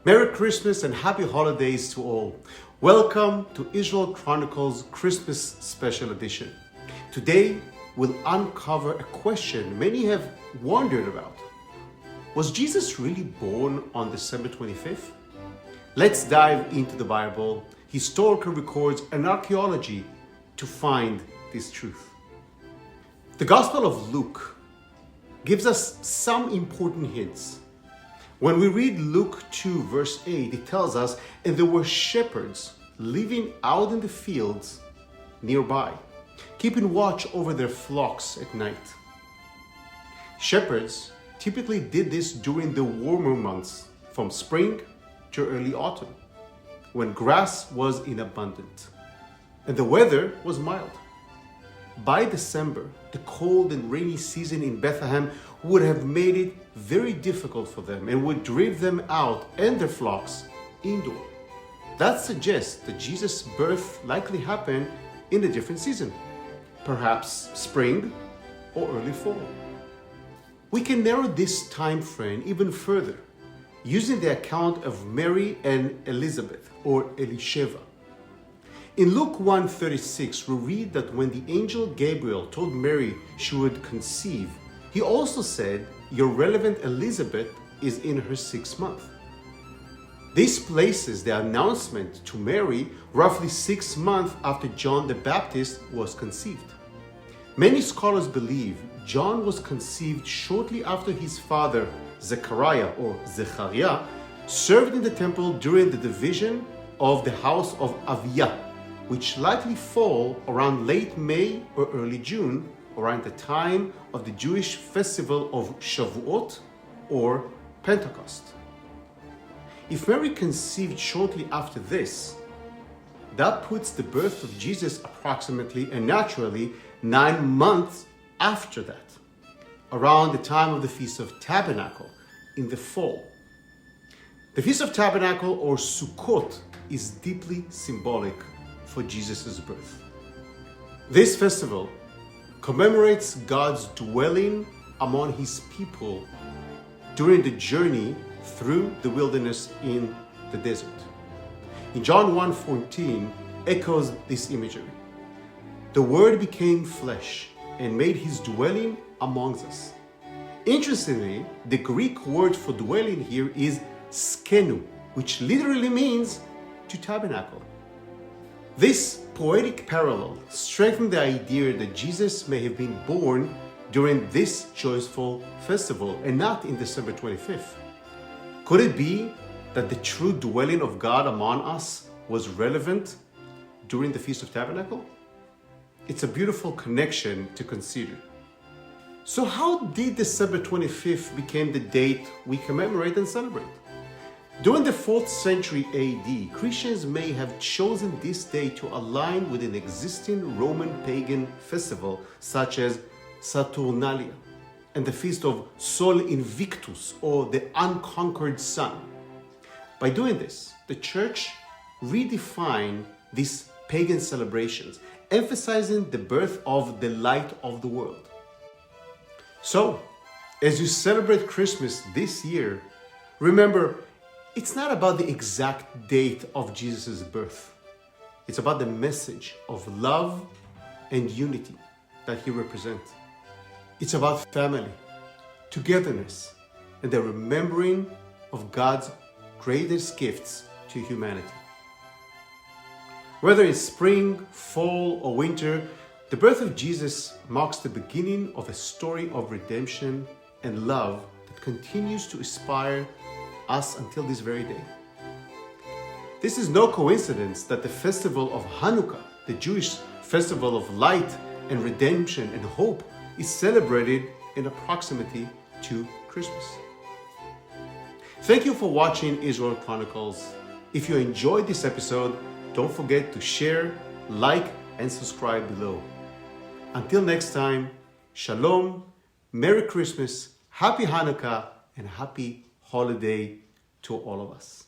Merry Christmas and happy holidays to all. Welcome to Israel Chronicles Christmas Special Edition. Today, we'll uncover a question many have wondered about. Was Jesus really born on December 25th? Let's dive into the Bible, historical records, and archaeology to find this truth. The Gospel of Luke gives us some important hints. When we read Luke 2 verse 8, it tells us, and there were shepherds living out in the fields nearby, keeping watch over their flocks at night. Shepherds typically did this during the warmer months, from spring to early autumn, when grass was in abundance and the weather was mild. By December, the cold and rainy season in Bethlehem would have made it very difficult for them and would drive them out and their flocks indoor. That suggests that Jesus' birth likely happened in a different season, perhaps spring or early fall. We can narrow this time frame even further using the account of Mary and Elizabeth, or Elisheva. In Luke 1:36, we read that when the angel Gabriel told Mary she would conceive, he also said, "Your relevant Elizabeth is in her 6th month." This places the announcement to Mary roughly 6 months after John the Baptist was conceived. Many scholars believe John was conceived shortly after his father, Zechariah or Zechariah, served in the temple during the division of the house of Aviah, which likely fall around late May or early June, around the time of the Jewish festival of Shavuot or Pentecost. If Mary conceived shortly after this, that puts the birth of Jesus approximately and naturally 9 months after that, around the time of the Feast of Tabernacles in the fall. The Feast of Tabernacles, or Sukkot, is deeply symbolic for Jesus' birth. This festival commemorates God's dwelling among his people during the journey through the wilderness in the desert. In John 1:14 echoes this imagery. The Word became flesh and made his dwelling amongst us. Interestingly, the Greek word for dwelling here is skenu, which literally means to tabernacle. This poetic parallel strengthens the idea that Jesus may have been born during this joyful festival and not in December 25th. Could it be that the true dwelling of God among us was relevant during the Feast of Tabernacles? It's a beautiful connection to consider. So how did December 25th become the date we commemorate and celebrate? During the 4th century AD, Christians may have chosen this day to align with an existing Roman pagan festival such as Saturnalia and the feast of Sol Invictus, or the unconquered sun. By doing this, the church redefined these pagan celebrations, emphasizing the birth of the light of the world. So, as you celebrate Christmas this year, remember, it's not about the exact date of Jesus' birth. It's about the message of love and unity that he represents. It's about family, togetherness, and the remembering of God's greatest gifts to humanity. Whether it's spring, fall, or winter, the birth of Jesus marks the beginning of a story of redemption and love that continues to inspire us until this very day. This is no coincidence that the festival of Hanukkah, the Jewish festival of light and redemption and hope, is celebrated in proximity to Christmas. Thank you for watching Israel Chronicles. If you enjoyed this episode, don't forget to share, like, and subscribe below. Until next time, Shalom, Merry Christmas, Happy Hanukkah, and Happy Holiday to all of us.